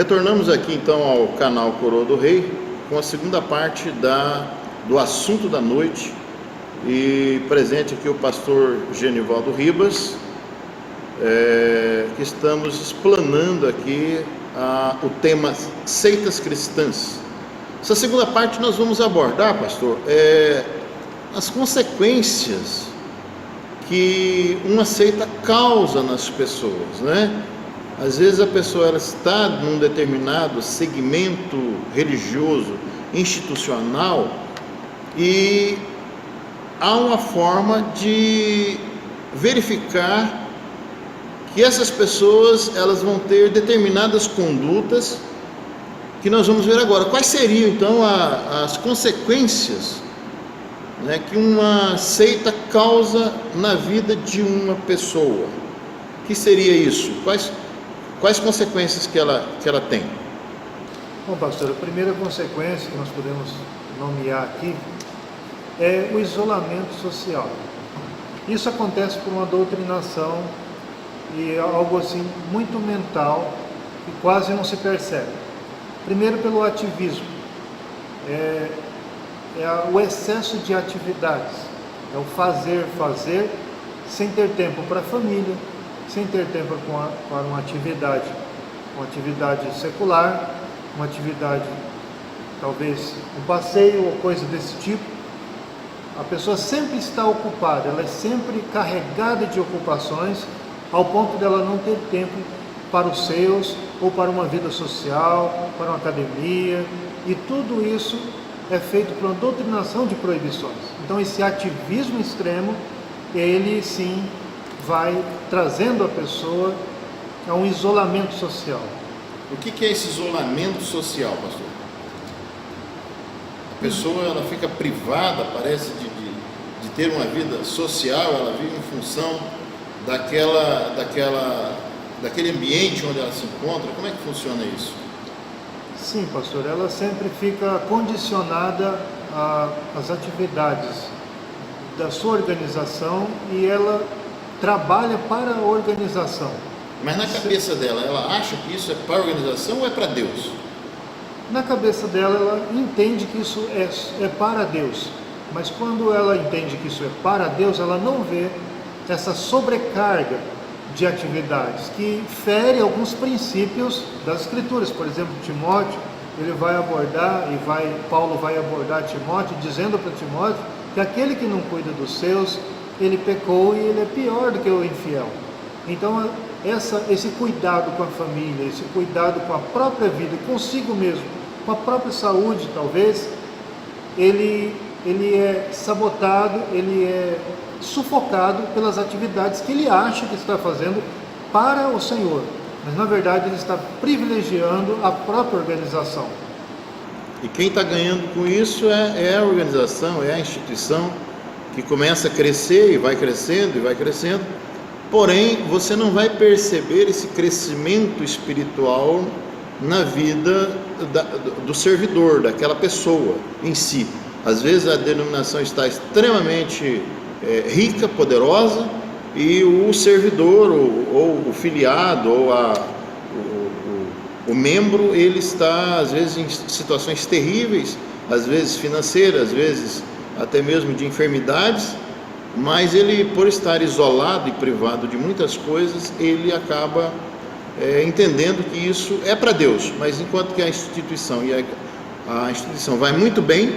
Retornamos aqui então ao canal Coroa do Rei com a segunda parte do assunto da noite, e presente aqui o pastor Genivaldo Ribas, que estamos explanando aqui o tema seitas cristãs. Essa segunda parte nós vamos abordar, pastor, as consequências que uma seita causa nas pessoas, né? Às vezes a pessoa ela está num determinado segmento religioso, institucional, e há uma forma de verificar que essas pessoas elas vão ter determinadas condutas que nós vamos ver agora. Quais seriam então as consequências, né, que uma seita causa na vida de uma pessoa? O que seria isso? Quais consequências que ela tem? Bom, pastor, a primeira consequência que nós podemos nomear aqui é o isolamento social. Isso acontece por uma doutrinação e algo assim muito mental que quase não se percebe. Primeiro pelo ativismo, o excesso de atividades, é o fazer sem ter tempo para a família, sem ter tempo para uma atividade secular, uma atividade, talvez um passeio ou coisa desse tipo. A pessoa sempre está ocupada, ela é sempre carregada de ocupações, ao ponto dela não ter tempo para os seus, ou para uma vida social, para uma academia, e tudo isso é feito por uma doutrinação de proibições. Então esse ativismo extremo, ele sim vai trazendo a pessoa a um isolamento social. O que é esse isolamento social, pastor? A pessoa ela fica privada, parece, de ter uma vida social, ela vive em função daquele ambiente onde ela se encontra. Como é que funciona isso? Sim, pastor, ela sempre fica condicionada às atividades da sua organização e ela trabalha para a organização. Mas na cabeça dela, ela acha que isso é para a organização ou é para Deus? Na cabeça dela, ela entende que isso é para Deus. Mas quando ela entende que isso é para Deus, ela não vê essa sobrecarga de atividades que fere alguns princípios das Escrituras. Por exemplo, Timóteo, ele vai abordar, Paulo vai abordar Timóteo, dizendo para Timóteo que aquele que não cuida dos seus, ele pecou e ele é pior do que o infiel. Então, esse cuidado com a família, esse cuidado com a própria vida, consigo mesmo, com a própria saúde, talvez, ele é sabotado, ele é sufocado pelas atividades que ele acha que está fazendo para o Senhor, mas na verdade ele está privilegiando a própria organização. E quem está ganhando com isso é a organização, é a instituição, que começa a crescer e vai crescendo e vai crescendo, porém você não vai perceber esse crescimento espiritual na vida do servidor, daquela pessoa em si. Às vezes a denominação está extremamente rica, poderosa, e o servidor, ou o filiado, ou o membro, ele está às vezes em situações terríveis, às vezes financeiras, às vezes até mesmo de enfermidades, mas ele, por estar isolado e privado de muitas coisas, ele acaba entendendo que isso é para Deus, mas enquanto que a instituição vai muito bem,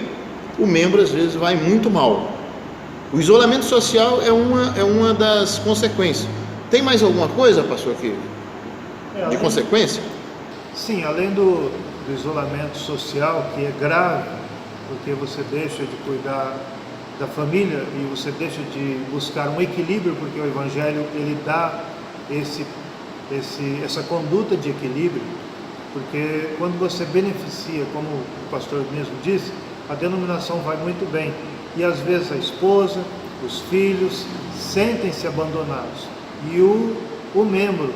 o membro às vezes vai muito mal. O isolamento social é uma das consequências. Tem mais alguma coisa, pastor, aqui de consequência? Sim, além do isolamento social, que é grave, porque você deixa de cuidar da família e você deixa de buscar um equilíbrio, porque o Evangelho ele dá essa conduta de equilíbrio, porque quando você beneficia, como o pastor mesmo disse, a denominação vai muito bem, e às vezes a esposa, os filhos sentem-se abandonados, e o membro,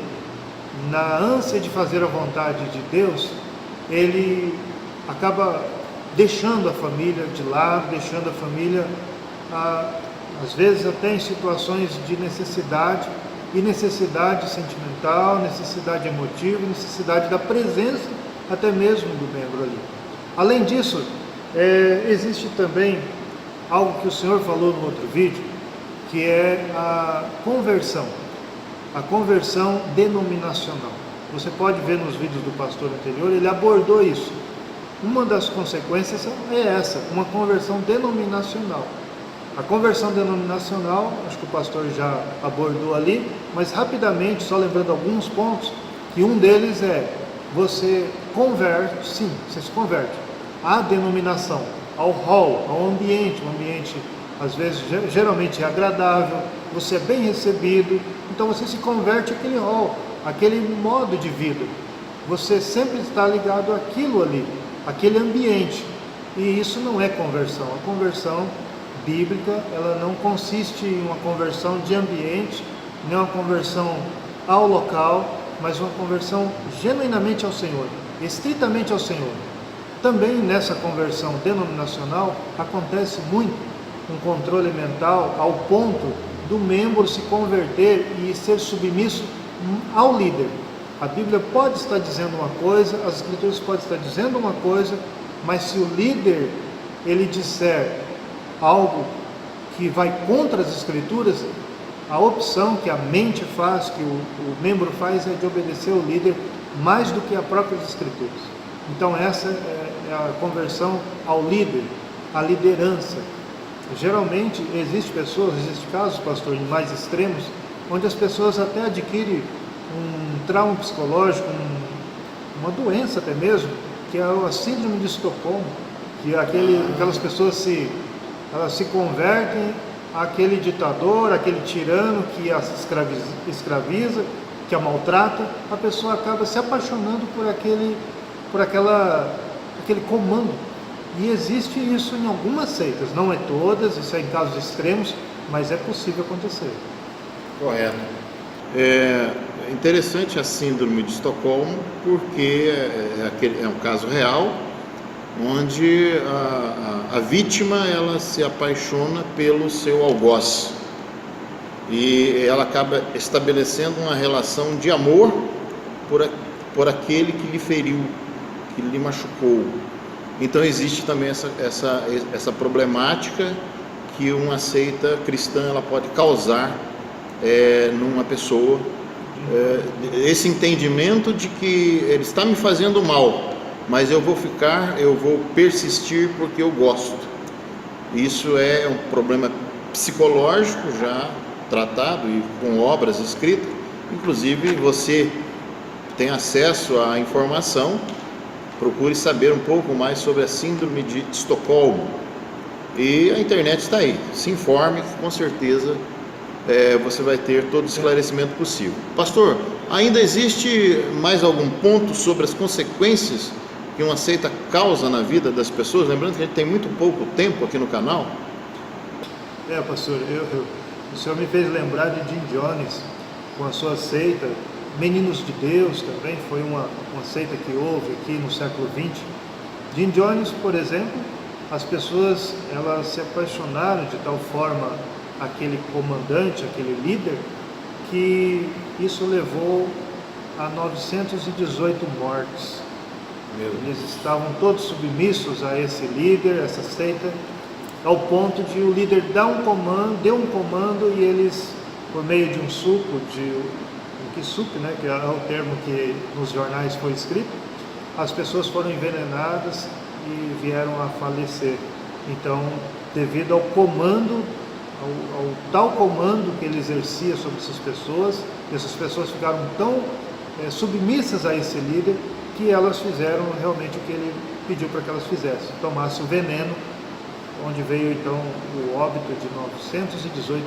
na ânsia de fazer a vontade de Deus, ele acaba deixando a família de lado, deixando a família, às vezes até em situações de necessidade, e necessidade sentimental, necessidade emotiva, necessidade da presença até mesmo do membro ali. Além disso, existe também algo que o senhor falou no outro vídeo, que é a conversão denominacional. Você pode ver nos vídeos do pastor anterior, ele abordou isso. Uma das consequências é essa, uma conversão denominacional. A conversão denominacional, acho que o pastor já abordou ali, mas rapidamente, só lembrando alguns pontos, que um deles é, você converte, sim, você se converte à denominação, ao hall, ao ambiente, um ambiente às vezes geralmente é agradável, você é bem recebido, então você se converte àquele hall, àquele modo de vida, você sempre está ligado àquilo ali, àquele ambiente, e isso não é conversão. A conversão bíblica, ela não consiste em uma conversão de ambiente, nem uma conversão ao local, mas uma conversão genuinamente ao Senhor, estritamente ao Senhor. Também nessa conversão denominacional acontece muito um controle mental ao ponto do membro se converter e ser submisso ao líder. A Bíblia pode estar dizendo uma coisa, as Escrituras podem estar dizendo uma coisa, mas se o líder ele disser algo que vai contra as Escrituras, a opção que a mente faz, que o membro faz, é de obedecer ao líder mais do que as próprias Escrituras. Então essa é a conversão ao líder, à liderança. Geralmente existem casos, pastor, em mais extremos, onde as pessoas até adquirem um trauma psicológico, uma doença até mesmo, que é a síndrome de Estocolmo, que aquelas pessoas elas se convertem àquele ditador, àquele tirano que as escraviza, que a maltrata, a pessoa acaba se apaixonando por aquele comando. E existe isso em algumas seitas, não é todas, isso é em casos extremos, mas é possível acontecer. Correto. É interessante a síndrome de Estocolmo, porque é um caso real, onde a vítima ela se apaixona pelo seu algoz e ela acaba estabelecendo uma relação de amor por aquele que lhe feriu, que lhe machucou. Então existe também essa problemática que uma seita cristã ela pode causar numa pessoa, esse entendimento de que ele está me fazendo mal, mas eu vou persistir porque eu gosto. Isso é um problema psicológico já tratado e com obras escritas. Inclusive você tem acesso à informação, procure saber um pouco mais sobre a síndrome de Estocolmo, e a internet está aí, se informe, com certeza você vai ter todo o esclarecimento possível. Pastor, ainda existe mais algum ponto sobre as consequências que uma seita causa na vida das pessoas? Lembrando que a gente tem muito pouco tempo aqui no canal. Pastor, o senhor me fez lembrar de Jim Jones, com a sua seita, Meninos de Deus também, foi uma seita que houve aqui no século XX. Jim Jones, por exemplo, as pessoas elas se apaixonaram de tal forma aquele comandante, aquele líder, que isso levou a 918 mortes. Eles estavam todos submissos a esse líder, essa seita, ao ponto de o líder deu um comando e eles, por meio de um suco, né, que é o termo que nos jornais foi escrito, as pessoas foram envenenadas e vieram a falecer. Então, devido ao comando, ao tal comando que ele exercia sobre essas pessoas ficaram tão submissas a esse líder, que elas fizeram realmente o que ele pediu para que elas fizessem, tomassem o veneno, onde veio então o óbito de 918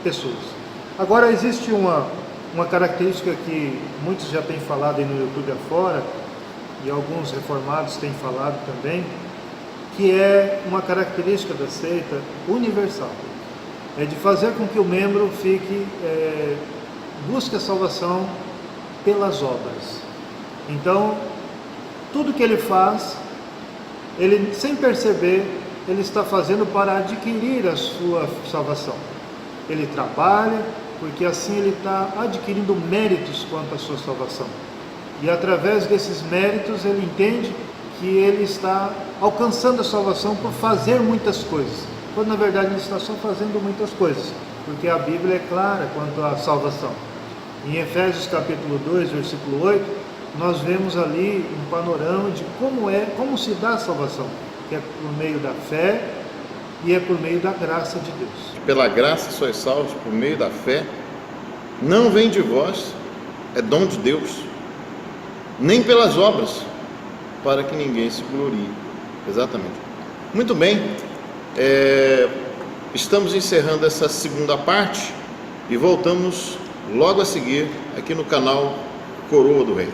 pessoas. Agora existe uma característica que muitos já têm falado aí no YouTube afora, e alguns reformados têm falado também, que é uma característica da seita universal. É de fazer com que o membro busque a salvação pelas obras. Então, tudo que ele faz, ele sem perceber, ele está fazendo para adquirir a sua salvação. Ele trabalha, porque assim ele está adquirindo méritos quanto à sua salvação. E através desses méritos ele entende que ele está alcançando a salvação por fazer muitas coisas, quando na verdade ele está só fazendo muitas coisas, porque a Bíblia é clara quanto à salvação. Em Efésios capítulo 2, versículo 8, nós vemos ali um panorama de como se dá a salvação, que é por meio da fé e é por meio da graça de Deus. Pela graça sois salvos por meio da fé, não vem de vós, é dom de Deus, nem pelas obras, para que ninguém se glorie. Exatamente. Muito bem, estamos encerrando essa segunda parte e voltamos logo a seguir aqui no canal Coroa do Rei.